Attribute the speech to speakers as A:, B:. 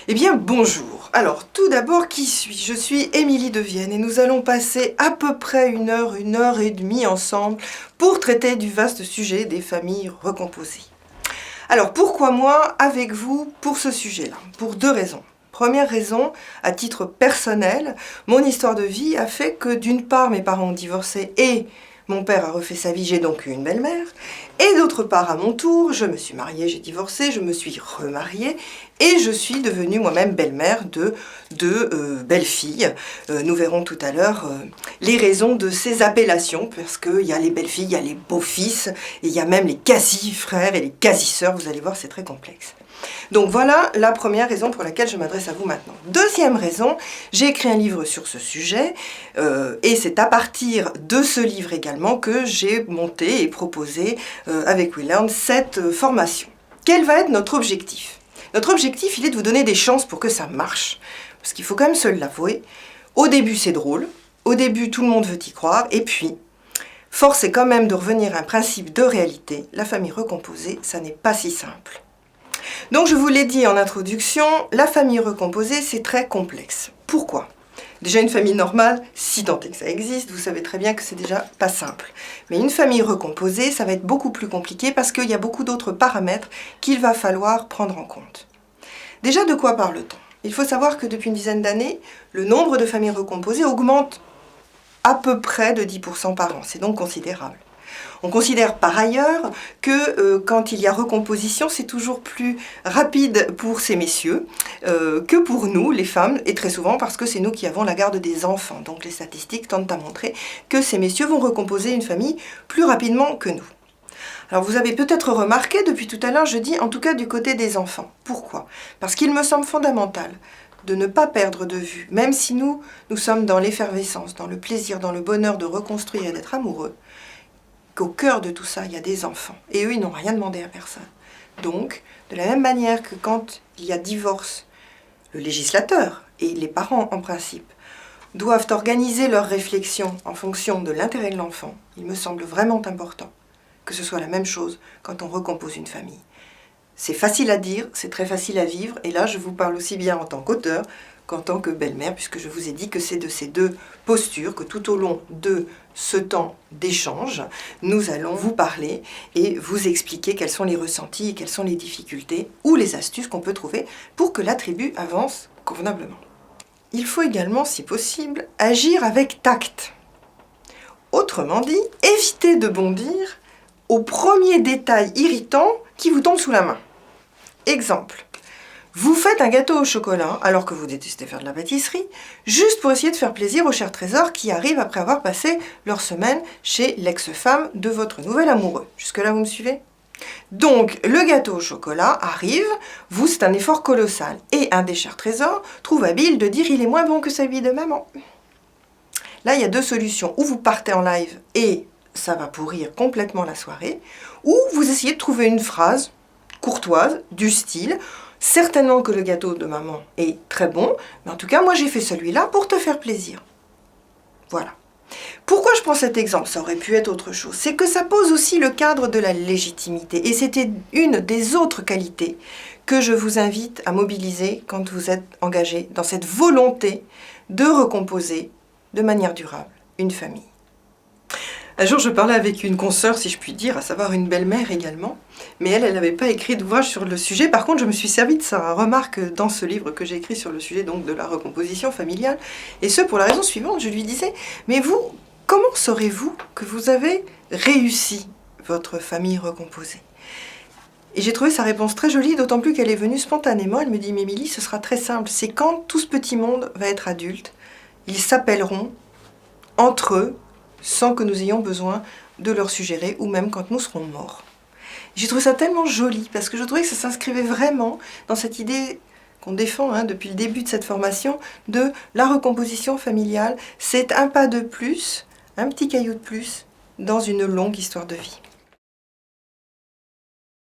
A: Eh bien, bonjour. Alors, tout d'abord, qui suis-je? Je suis Émilie de Vienne et nous allons passer à peu près une heure et demie ensemble pour traiter du vaste sujet des familles recomposées. Alors, pourquoi moi avec vous pour ce sujet-là? Pour deux raisons. Première raison, à titre personnel, mon histoire de vie a fait que d'une part, mes parents ont divorcé et mon père a refait sa vie, j'ai donc eu une belle-mère. Et d'autre part, à mon tour, je me suis mariée, j'ai divorcé, je me suis remariée et je suis devenue moi-même belle-mère de deux belles-filles. Nous verrons tout à l'heure les raisons de ces appellations, parce qu'il y a les belles-filles, il y a les beaux-fils, et il y a même les quasi-frères et les quasi-sœurs, vous allez voir, c'est très complexe. Donc voilà la première raison pour laquelle je m'adresse à vous maintenant. Deuxième raison, j'ai écrit un livre sur ce sujet et c'est à partir de ce livre également que j'ai monté et proposé avec WeLearn cette formation. Quel va être notre objectif? Notre objectif, il est de vous donner des chances pour que ça marche. Parce qu'il faut quand même se l'avouer, au début c'est drôle, au début tout le monde veut y croire, et puis force est quand même de revenir à un principe de réalité. La famille recomposée, ça n'est pas si simple. Donc je vous l'ai dit en introduction, la famille recomposée c'est très complexe. Pourquoi? Déjà une famille normale, si tant est que ça existe, vous savez très bien que c'est déjà pas simple. Mais une famille recomposée, ça va être beaucoup plus compliqué parce qu'il y a beaucoup d'autres paramètres qu'il va falloir prendre en compte. Déjà, de quoi parle-t-on? Il faut savoir que depuis une dizaine d'années, le nombre de familles recomposées augmente à peu près de 10% par an. C'est donc considérable. On considère par ailleurs que quand il y a recomposition, c'est toujours plus rapide pour ces messieurs que pour nous, les femmes, et très souvent parce que c'est nous qui avons la garde des enfants. Donc les statistiques tentent à montrer que ces messieurs vont recomposer une famille plus rapidement que nous. Alors vous avez peut-être remarqué depuis tout à l'heure, je dis en tout cas du côté des enfants. Pourquoi? Parce qu'il me semble fondamental de ne pas perdre de vue, même si nous sommes dans l'effervescence, dans le plaisir, dans le bonheur de reconstruire et d'être amoureux, qu'au cœur de tout ça, il y a des enfants. Et eux, ils n'ont rien demandé à personne. Donc, de la même manière que quand il y a divorce, le législateur et les parents, en principe, doivent organiser leurs réflexions en fonction de l'intérêt de l'enfant, il me semble vraiment important que ce soit la même chose quand on recompose une famille. C'est facile à dire, c'est très facile à vivre, et là, je vous parle aussi bien en tant qu'auteur qu'en tant que belle-mère, puisque je vous ai dit que c'est de ces deux postures que tout au long de ce temps d'échange, nous allons vous parler et vous expliquer quels sont les ressentis et quelles sont les difficultés ou les astuces qu'on peut trouver pour que la tribu avance convenablement. Il faut également, si possible, agir avec tact. Autrement dit, éviter de bondir au premier détail irritant qui vous tombe sous la main. Exemple. Vous faites un gâteau au chocolat, alors que vous détestez faire de la pâtisserie, juste pour essayer de faire plaisir aux chers trésors qui arrivent après avoir passé leur semaine chez l'ex-femme de votre nouvel amoureux. Jusque-là, vous me suivez? Donc, le gâteau au chocolat arrive, vous, c'est un effort colossal. Et un des chers trésors trouve habile de dire « il est moins bon que celui de maman ». Là, il y a deux solutions. Ou vous partez en live et ça va pourrir complètement la soirée, ou vous essayez de trouver une phrase courtoise, du style « certainement que le gâteau de maman est très bon, mais en tout cas, moi j'ai fait celui-là pour te faire plaisir. » Voilà. Pourquoi je prends cet exemple? Ça aurait pu être autre chose. C'est que ça pose aussi le cadre de la légitimité. Et c'était une des autres qualités que je vous invite à mobiliser quand vous êtes engagé dans cette volonté de recomposer de manière durable une famille. Un jour, je parlais avec une consoeur, si je puis dire, à savoir une belle-mère également, mais elle n'avait pas écrit d'ouvrage sur le sujet. Par contre, je me suis servi de sa remarque dans ce livre que j'ai écrit sur le sujet donc de la recomposition familiale, et ce pour la raison suivante, je lui disais, mais vous, comment saurez-vous que vous avez réussi votre famille recomposée? Et j'ai trouvé sa réponse très jolie, d'autant plus qu'elle est venue spontanément. Elle me dit, mais Émilie, ce sera très simple, c'est quand tout ce petit monde va être adulte, ils s'appelleront entre eux, sans que nous ayons besoin de leur suggérer, ou même quand nous serons morts. J'ai trouvé ça tellement joli, parce que je trouvais que ça s'inscrivait vraiment dans cette idée qu'on défend depuis le début de cette formation, de la recomposition familiale. C'est un pas de plus, un petit caillou de plus, dans une longue histoire de vie.